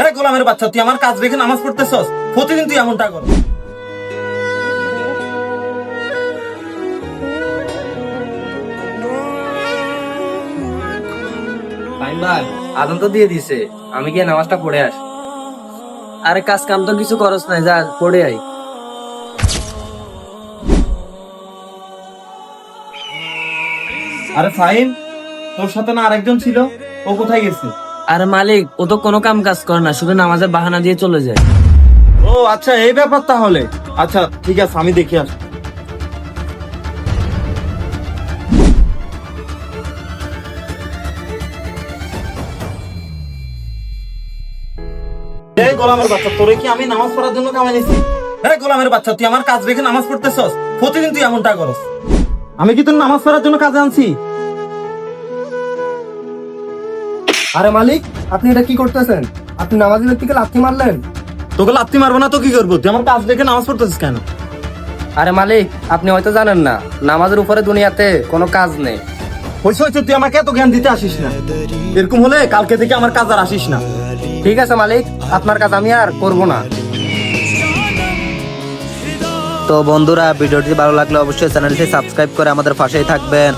আরে গোলামের বাচ্চা, তুই আমার কাজ রেখে নামাজ পড়তেছস? প্রতিদিন তুই এমনটা কর। ফাইন ভাই, আজান তো দিয়ে দিছে, আমি গিয়ে নামাজটা পড়ে আসি। আরে কাজ কাম তো কিছু করস নাই, যা পড়ে আই। আরে ফাইন, তোর সাথে না আরেকজন ছিল, ও কোথায় গেছে? আরে মালিক, ও তো কোনো কাম কাজ করে না, শুধু নামাজের বাহানা দিয়ে চলে যায়। ও আচ্ছা, এই ব্যাপার তাহলে। আচ্ছা ঠিক আছে, আমি দেখি আস। এই গোলামের বাচ্চা, তোরে কি আমি নামাজ পড়ার জন্য কামাই নিছি? এই গোলামের বাচ্চা, তুই আমার কাজ রেখে নামাজ পড়তেছস? প্রতিদিন তুই এমনটা করস। আমি কি তোর নামাজ পড়ার জন্য কাজে আনছি? আরে মালিক, আপনি এটা কি করতেছেন? আপনি নামাজি ব্যক্তিকে লাথি মারলেন। তোকে লাত্তি মারবো না তো কি করবো? তুই আমার কাজ রেখে নামাজ পড়তেছিস কেন? আরে মালিক, আপনি হয়তো জানেন না, নামাজের উপরে দুনিয়াতে কোনো কাজ নেই। হইছে হইছে, তুই আমাকে এত জ্ঞান দিতে আসিস না। এরকম হলে কালকে থেকে আমার কাজ আর আসিস না। ঠিক আছে মালিক, আপনার কাজ আমি আর করব না। তো বন্ধুরা, ভিডিওটি ভালো লাগলে অবশ্যই চ্যানেলটি সাবস্ক্রাইব করে আমাদের পাশেই থাকবেন।